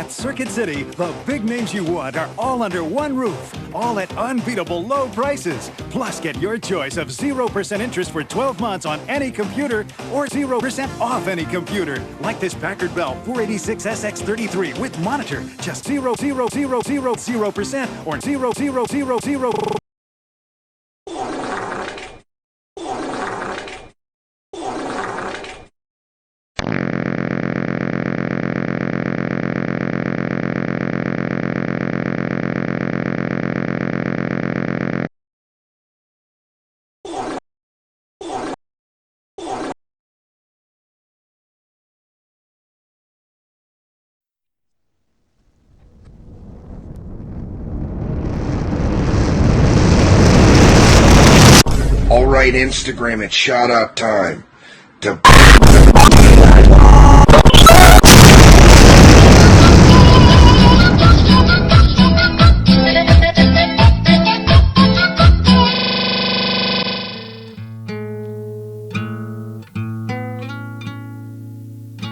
At Circuit City, the big names you want are all under one roof, all at unbeatable low prices. Plus, get your choice of 0% interest for 12 months on any computer or 0% off any computer. Like this Packard Bell 486SX33 with monitor, just 0% or 0. Alright, Instagram, it's shout out time.